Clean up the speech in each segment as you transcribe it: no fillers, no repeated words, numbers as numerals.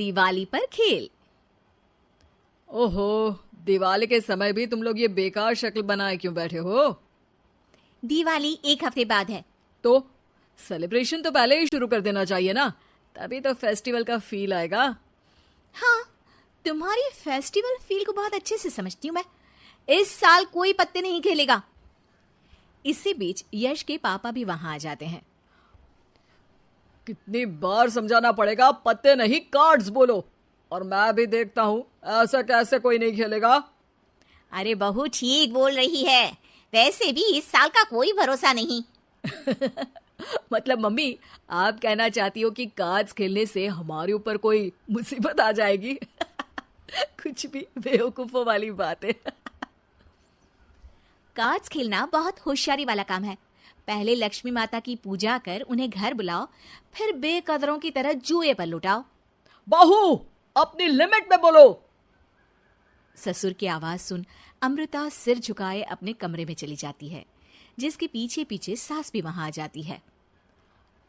दिवाली पर खेल। ओहो, दिवाली के समय भी तुम लोग ये बेकार शक्ल बनाए क्यों बैठे हो? दिवाली 1 हफ्ते बाद है। तो सेलिब्रेशन तो पहले ही शुरू कर देना चाहिए ना, तभी तो फेस्टिवल का फील आएगा। हाँ, तुम्हारी फेस्टिवल फील को बहुत अच्छे से समझती हूँ मैं। इस साल कोई पत्ते नहीं खेलेगा। इसी बीच यश के पापा भी वहां आ जाते हैं। कितनी बार समझाना पड़ेगा, पत्ते नहीं कार्ड्स बोलो। और मैं भी देखता हूँ, ऐसा कैसे कोई नहीं खेलेगा। अरे बहू ठीक बोल रही है, वैसे भी इस साल का कोई भरोसा नहीं। मतलब मम्मी, आप कहना चाहती हो कि कार्ड्स खेलने से हमारे ऊपर कोई मुसीबत आ जाएगी? कुछ भी बेवकूफों वाली बात है। कार्ड्स खेलना बहुत होशियारी वाला काम है। पहले लक्ष्मी माता की पूजा कर उन्हें घर बुलाओ, फिर बेकदरों की तरह जुए पर लुटाओ। बहू, अपनी लिमिट में बोलो। ससुर की आवाज सुन अमृता सिर झुकाए अपने कमरे में चली जाती है, जिसके पीछे पीछे सास भी वहां आ जाती है।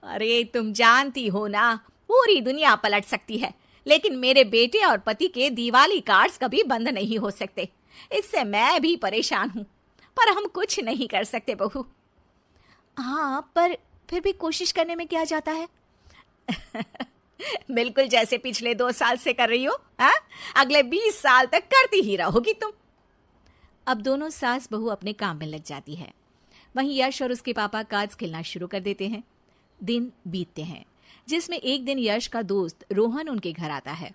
अरे तुम जानती हो ना, पूरी दुनिया पलट सकती है, लेकिन मेरे बेटे और पति के दिवाली कार्ड्स कभी बंद नहीं हो सकते। इससे मैं भी परेशान हूँ, पर हम कुछ नहीं कर सकते बहू। हाँ, पर फिर भी कोशिश करने में क्या जाता है। बिल्कुल जैसे पिछले 2 साल से कर रही हो। अगले 20 साल तक करती ही रहोगी तुम। अब दोनों सास बहू अपने काम में लग जाती है। वहीं यश और उसके पापा कार्ड्स खेलना शुरू कर देते हैं। दिन बीतते हैं, जिसमें एक दिन यश का दोस्त रोहन उनके घर आता है।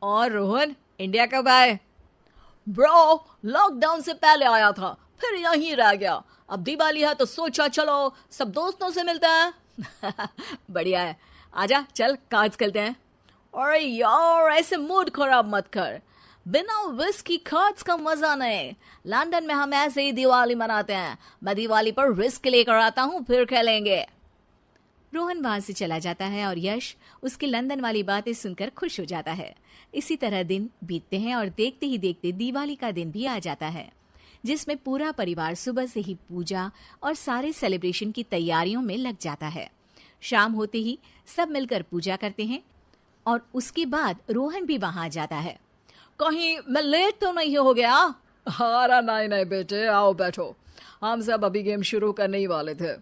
और रोहन, इंडिया कब आए? ब्रो, लॉकडाउन से पहले आया था, फिर यहीं रह गया। अब दिवाली है तो सोचा चलो सब दोस्तों से मिलते हैं। बढ़िया है, आजा चल कार्ड्स खेलते हैं। अरे यार, ऐसे मूड खराब मत कर, बिना विस्की कार्ड्स का मजा नहीं। लंदन में हम ऐसे ही दिवाली मनाते हैं। मैं दिवाली पर विस्की लेकर आता हूँ, फिर खेलेंगे। रोहन वहां से चला जाता है और यश उसकी लंदन वाली बातें सुनकर खुश हो जाता है। इसी तरह दिन बीतते हैं और देखते ही देखते दिवाली का दिन भी आ जाता है, जिसमें पूरा परिवार सुबह से ही पूजा और सारे सेलिब्रेशन की तैयारियों में लग जाता है। शाम होते ही सब मिलकर पूजा करते हैं और उसके बाद रोहन भी वहां आ जाता है। कहीं मैं लेट तो नहीं हो गया? अरे नहीं नहीं बेटे, आओ बैठो, हम सब अभी गेम शुरू करने ही वाले थे।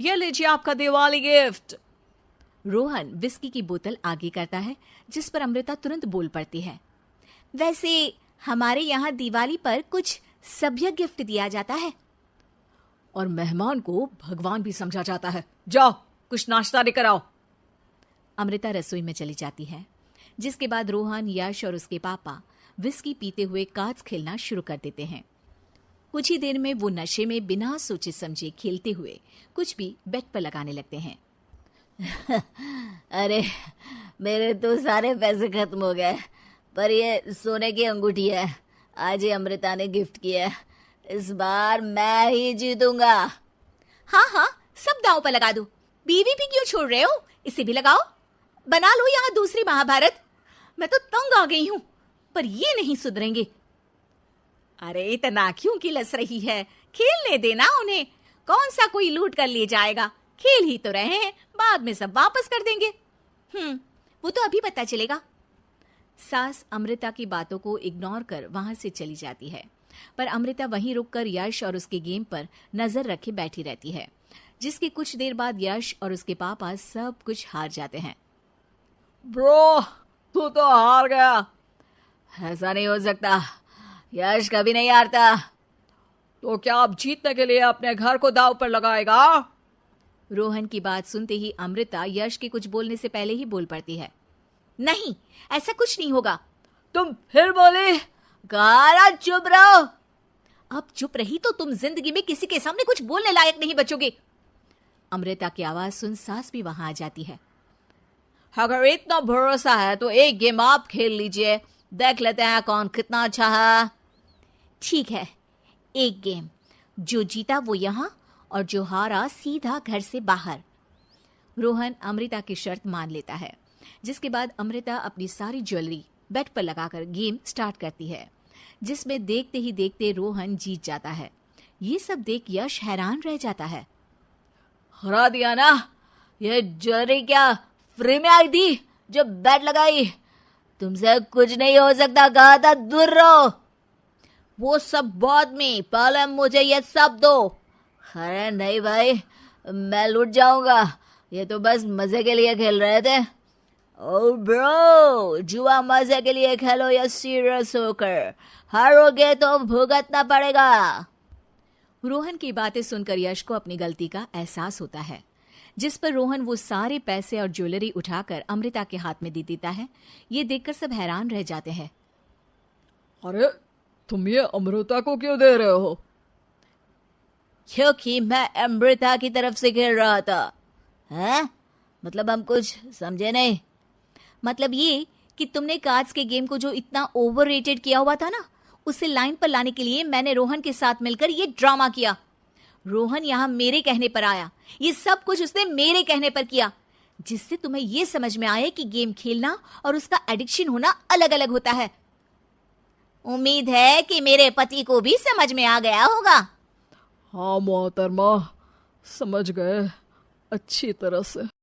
ये लीजिए आपका दिवाली गिफ्ट। रोहन विस्की की बोतल आगे करता है, जिस पर अमृता तुरंत बोल पड़ती है। वैसे हमारे यहाँ दिवाली पर कुछ सभ्य गिफ्ट दिया जाता है। और मेहमान को भगवान भी समझा जाता है। जाओ कुछ नाश्ता लेकर आओ। अमृता रसोई में चली जाती है, जिसके बाद रोहन, यश और उसके पापा विस्की पीते हुए कार्ड्स खेलना शुरू कर देते हैं। कुछ ही देर में वो नशे में बिना सोचे समझे खेलते हुए कुछ भी बेट पर लगाने लगते हैं। अरे मेरे तो सारे पैसे खत्म हो गए, पर ये सोने की अंगूठी है, आज ही अमृता ने गिफ्ट की है। इस बार मैं ही जीतूंगा। हाँ, सब दांव पर लगा दो। बीवी भी क्यों छोड़ रहे हो? इसे भी लगाओ, बना लो यहाँ दूसरी महाभारत। मैं तो तंग आ गई हूँ, पर ये नहीं सुधरेंगे। अरे इतना क्यों किलस रही है? खेलने देना उन्हें, कौन सा कोई लूट कर ले जाएगा। खेल ही तो रहे हैं, बाद में सब वापस कर देंगे। वो तो अभी पता चलेगा। सास अमृता की बातों को इग्नोर कर वहां से चली जाती है, पर अमृता वहीं रुककर यश और उसके गेम पर नजर रखे बैठी रहती है, जिसकी कुछ देर बाद यश और उसके पापा सब कुछ हार जाते हैं। ब्रो, तू तो हार गया। ऐसा नहीं हो सकता, यश कभी नहीं हारता। तो क्या आप जीतने के लिए अपने घर को दांव पर लगाएगा? रोहन की बात सुनते ही अमृता यश के कुछ बोलने से पहले ही बोल पड़ती है। नहीं, ऐसा कुछ नहीं होगा। तुम फिर बोले? गारा चुप रहो। अब चुप रही तो तुम जिंदगी में किसी के सामने कुछ बोलने लायक नहीं बचोगे। अमृता की आवाज सुन सास भी वहां आ जाती है। अगर इतना भरोसा है तो एक गेम आप खेल लीजिए, देख लेते हैं कौन कितना अच्छा है। ठीक है, एक गेम। जो जीता वो यहाँ और जो हारा सीधा घर से बाहर। रोहन अमृता की शर्त मान लेता है, जिसके बाद अमृता अपनी सारी ज्वेलरी बेड पर लगाकर गेम स्टार्ट करती है, जिसमें देखते ही देखते रोहन जीत जाता है। ये सब देख यश हैरान रह जाता है। हरा दिया ना, ये ज्वेलरी क्या फ्री में आई थी जो बैट लगाई। तुमसे कुछ नहीं हो सकता, कहा था दूर रहो। वो सब बाद में, पहले मुझे ये सब दो। अरे नहीं भाई, मैं लूट जाऊंगा, ये तो बस मजे के लिए खेल रहे थे। ओ ब्रो, जुआ मजे के लिए खेलो या सीरियस होकर, हारोगे तो भुगतना पड़ेगा। रोहन की बातें सुनकर यश को अपनी गलती का एहसास होता है, जिस पर रोहन वो सारे पैसे और ज्वेलरी उठाकर अमृता के हाथ में दे देता है। ये देखकर सब हैरान रह जाते हैं। अरे तुम ये अमृता को क्यों दे रहे हो? क्योंकि मैं अमृता की तरफ से खेल रहा था। हैं? मतलब हम कुछ समझे नहीं। मतलब ये कि तुमने कार्ड्स के गेम को जो इतना ओवररेटेड किया हुआ था ना, उसे लाइन पर लाने के लिए मैंने रोहन के साथ मिलकर ये ड्रामा किया। रोहन यहाँ मेरे कहने पर आया, ये सब कुछ उसने मेरे कहने पर किया, जिससे तुम्हें ये समझ में आए कि गेम खेलना और उसका एडिक्शन होना अलग अलग होता है। उम्मीद है कि मेरे पति को भी समझ में आ गया होगा। हाँ मोहतरमा, समझ गए अच्छी तरह से।